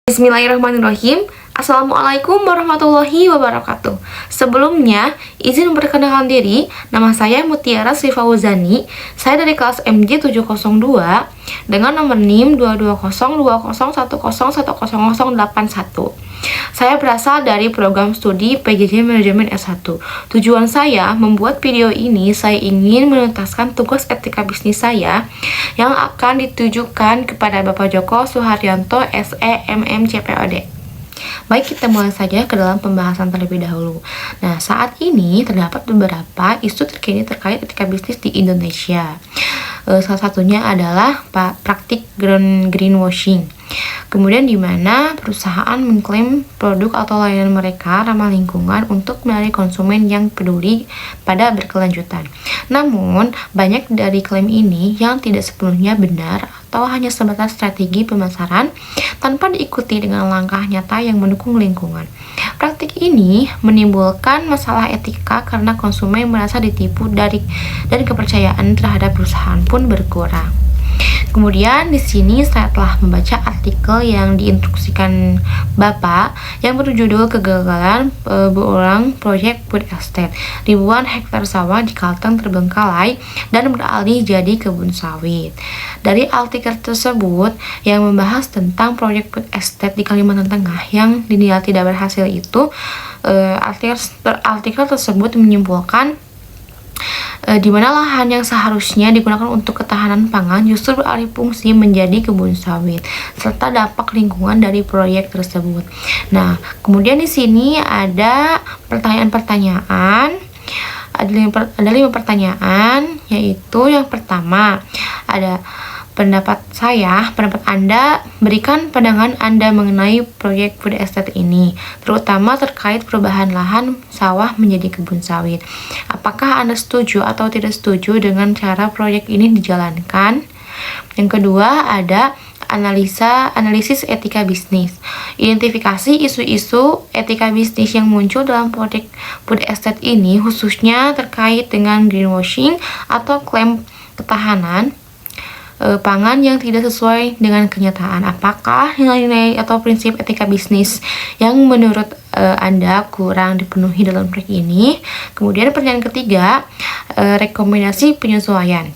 Bismillahirrahmanirrahim. Assalamualaikum warahmatullahi wabarakatuh. Sebelumnya, izin memperkenalkan diri. Nama saya Mutiara Sri Fauzani. Saya dari kelas MJ 702 dengan nomor NIM 2202010101081. Saya berasal dari program studi PJJ Manajemen S1. Tujuan saya membuat video ini, saya ingin menuntaskan tugas etika bisnis saya yang akan ditujukan kepada Bapak Joko Suharyanto SE MM CPOD. Baik, kita mulai saja ke dalam pembahasan terlebih dahulu. Nah, saat ini terdapat beberapa isu terkini terkait etika bisnis di Indonesia. Salah satunya adalah praktik greenwashing. Kemudian di mana perusahaan mengklaim produk atau layanan mereka ramah lingkungan untuk menarik konsumen yang peduli pada berkelanjutan. Namun, banyak dari klaim ini yang tidak sepenuhnya benar atau hanya sebatas strategi pemasaran tanpa diikuti dengan langkah nyata yang mendukung lingkungan. Praktik ini menimbulkan masalah etika karena konsumen merasa ditipu dan kepercayaan terhadap perusahaan pun berkurang. Kemudian di sini saya telah membaca artikel yang diinstruksikan Bapak yang berjudul Kegagalan Berulang Proyek Food Estate. Ribuan hektar sawah di Kalteng terbengkalai dan beralih jadi kebun sawit. Dari artikel tersebut yang membahas tentang proyek food estate di Kalimantan Tengah yang dinilai tidak berhasil itu, artikel tersebut menyimpulkan di mana lahan yang seharusnya digunakan untuk ketahanan pangan justru beralih fungsi menjadi kebun sawit, serta dampak lingkungan dari proyek tersebut. Nah, kemudian di sini ada pertanyaan-pertanyaan, ada 5 pertanyaan, yaitu yang pertama ada pendapat Anda, berikan pandangan Anda mengenai proyek food estate ini, terutama terkait perubahan lahan sawah menjadi kebun sawit. Apakah Anda setuju atau tidak setuju dengan cara proyek ini dijalankan? Yang kedua ada analisis etika bisnis. Identifikasi isu-isu etika bisnis yang muncul dalam proyek food estate ini, khususnya terkait dengan greenwashing atau klaim ketahanan pangan yang tidak sesuai dengan kenyataan. Apakah nilai-nilai atau prinsip etika bisnis yang menurut Anda kurang dipenuhi dalam proyek ini? Kemudian pertanyaan ketiga, rekomendasi penyesuaian.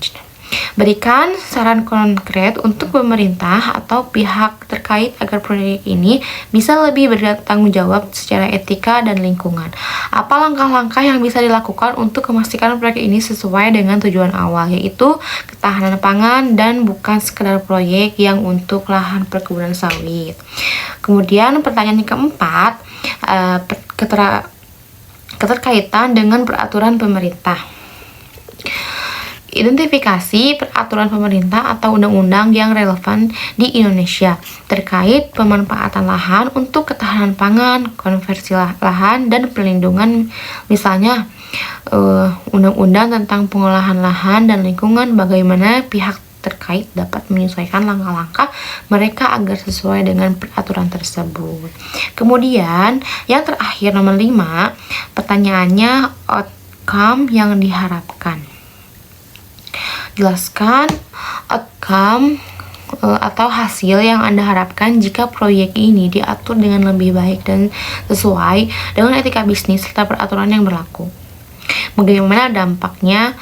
Berikan saran konkret untuk pemerintah atau pihak terkait agar proyek ini bisa lebih bertanggung jawab secara etika dan lingkungan. Apa langkah-langkah yang bisa dilakukan untuk memastikan proyek ini sesuai dengan tujuan awal, yaitu ketahanan pangan dan bukan sekedar proyek yang untuk lahan perkebunan sawit. Kemudian pertanyaan yang keempat, keterkaitan dengan peraturan pemerintah. Identifikasi peraturan pemerintah atau undang-undang yang relevan di Indonesia terkait pemanfaatan lahan untuk ketahanan pangan, konversi lahan, dan perlindungan, misalnya undang-undang tentang pengolahan lahan dan lingkungan, bagaimana pihak terkait dapat menyesuaikan langkah-langkah mereka agar sesuai dengan peraturan tersebut. Kemudian yang terakhir nomor 5, pertanyaannya outcome yang diharapkan. Jelaskan outcome atau hasil yang Anda harapkan jika proyek ini diatur dengan lebih baik dan sesuai dengan etika bisnis serta peraturan yang berlaku. Bagaimana dampaknya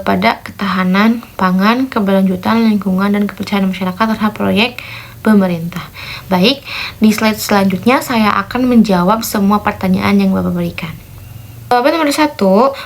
pada ketahanan pangan, keberlanjutan lingkungan, dan kepercayaan masyarakat terhadap proyek pemerintah. Baik, di slide selanjutnya saya akan menjawab semua pertanyaan yang Bapak berikan. Jawaban nomor 1,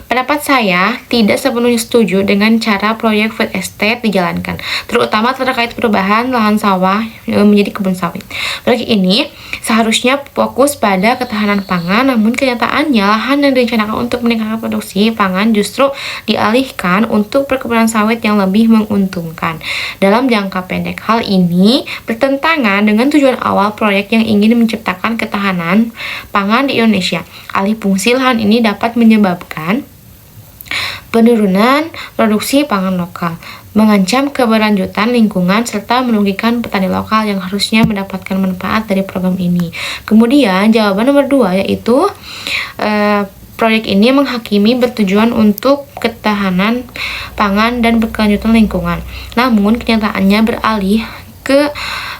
pendapat saya tidak sepenuhnya setuju dengan cara proyek food estate dijalankan, terutama terkait perubahan lahan sawah menjadi kebun sawit. Proyek ini seharusnya fokus pada ketahanan pangan, namun kenyataannya lahan yang direncanakan untuk meningkatkan produksi pangan justru dialihkan untuk perkebunan sawit yang lebih menguntungkan dalam jangka pendek. Hal ini bertentangan dengan tujuan awal proyek yang ingin menciptakan ketahanan pangan di Indonesia. Alih fungsi lahan ini dapat menyebabkan penurunan produksi pangan lokal, mengancam keberlanjutan lingkungan, serta merugikan petani lokal yang harusnya mendapatkan manfaat dari program ini. Kemudian jawaban nomor 2 yaitu proyek ini menghakimi bertujuan untuk ketahanan pangan dan berkelanjutan lingkungan. Namun kenyataannya beralih ke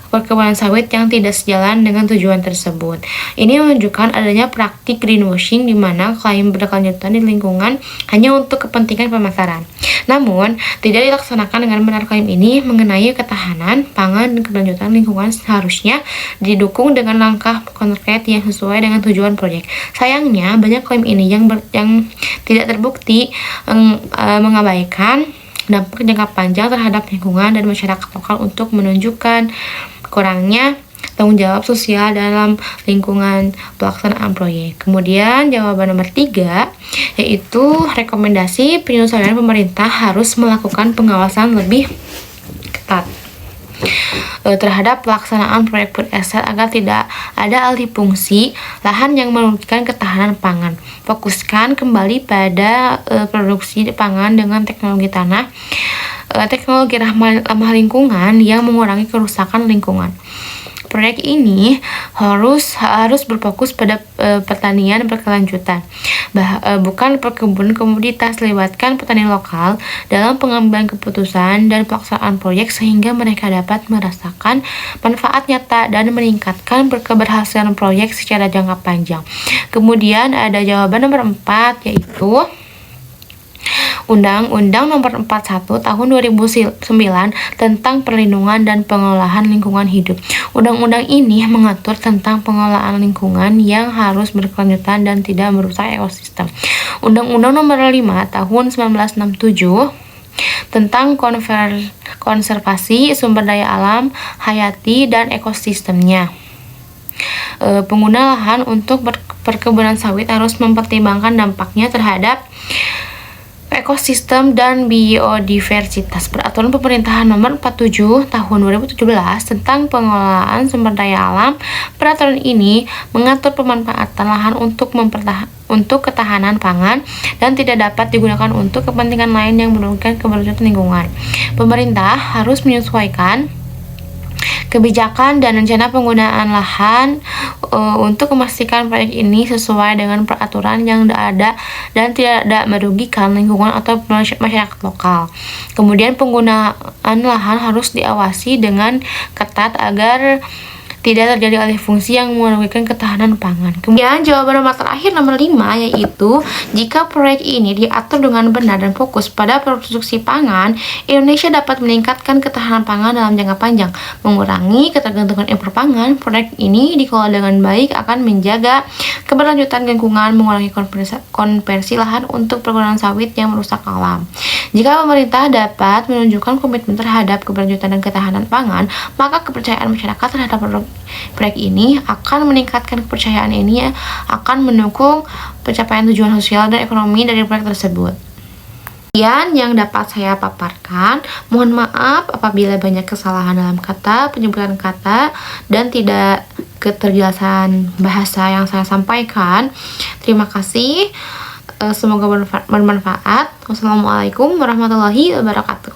perkebunan sawit yang tidak sejalan dengan tujuan tersebut. Ini menunjukkan adanya praktik greenwashing di mana klaim berkelanjutan di lingkungan hanya untuk kepentingan pemasaran. Namun, tidak dilaksanakan dengan benar. Klaim ini mengenai ketahanan pangan dan keberlanjutan lingkungan seharusnya didukung dengan langkah konkret yang sesuai dengan tujuan proyek. Sayangnya, banyak klaim ini yang tidak terbukti mengabaikan dampak jangka panjang terhadap lingkungan dan masyarakat lokal untuk menunjukkan kurangnya tanggung jawab sosial dalam lingkungan pelaksanaan proyek. Kemudian jawaban nomor 3 yaitu rekomendasi penyesuaian. Pemerintah harus melakukan pengawasan lebih ketat terhadap pelaksanaan proyek food estate agar tidak ada alih fungsi lahan yang merugikan ketahanan pangan. Fokuskan kembali pada produksi pangan dengan teknologi tanah, teknologi ramah lingkungan yang mengurangi kerusakan lingkungan. Proyek ini harus berfokus pada pertanian berkelanjutan, bukan perkebunan komoditas. Libatkan petani lokal dalam pengambilan keputusan dan pelaksanaan proyek sehingga mereka dapat merasakan manfaat nyata dan meningkatkan keberhasilan proyek secara jangka panjang. Kemudian ada jawaban nomor 4 yaitu Undang-Undang Nomor 41 Tahun 2009 tentang Perlindungan dan Pengelolaan Lingkungan Hidup. Undang-undang ini mengatur tentang pengelolaan lingkungan yang harus berkelanjutan dan tidak merusak ekosistem. Undang-Undang Nomor 5 Tahun 1967 tentang konservasi sumber daya alam hayati dan ekosistemnya. Pengguna lahan untuk perkebunan sawit harus mempertimbangkan dampaknya terhadap ekosistem dan biodiversitas. Peraturan Pemerintahan Nomor 47 Tahun 2017 tentang pengelolaan sumber daya alam. Peraturan ini mengatur pemanfaatan lahan untuk ketahanan pangan dan tidak dapat digunakan untuk kepentingan lain yang merugikan keberlanjutan lingkungan. Pemerintah harus menyesuaikan kebijakan dan rencana penggunaan lahan untuk memastikan proyek ini sesuai dengan peraturan yang ada dan tidak merugikan lingkungan atau masyarakat lokal. Kemudian penggunaan lahan harus diawasi dengan ketat agar tidak terjadi alih fungsi yang merugikan ketahanan pangan. Kemudian jawaban nomor terakhir nomor 5 yaitu jika proyek ini diatur dengan benar dan fokus pada produksi pangan, Indonesia dapat meningkatkan ketahanan pangan dalam jangka panjang, mengurangi ketergantungan impor pangan. Proyek ini dikelola dengan baik akan menjaga keberlanjutan lingkungan, mengurangi konversi lahan untuk perkebunan sawit yang merusak alam. Jika pemerintah dapat menunjukkan komitmen terhadap keberlanjutan dan ketahanan pangan, maka kepercayaan masyarakat terhadap proyek ini akan meningkatkan. Kepercayaan ini akan mendukung pencapaian tujuan sosial dan ekonomi dari proyek tersebut. Kemudian yang dapat saya paparkan, mohon maaf apabila banyak kesalahan dalam kata, penyebutan kata, dan tidak keterjelasan bahasa yang saya sampaikan. Terima kasih. Semoga bermanfaat. Wassalamualaikum warahmatullahi wabarakatuh.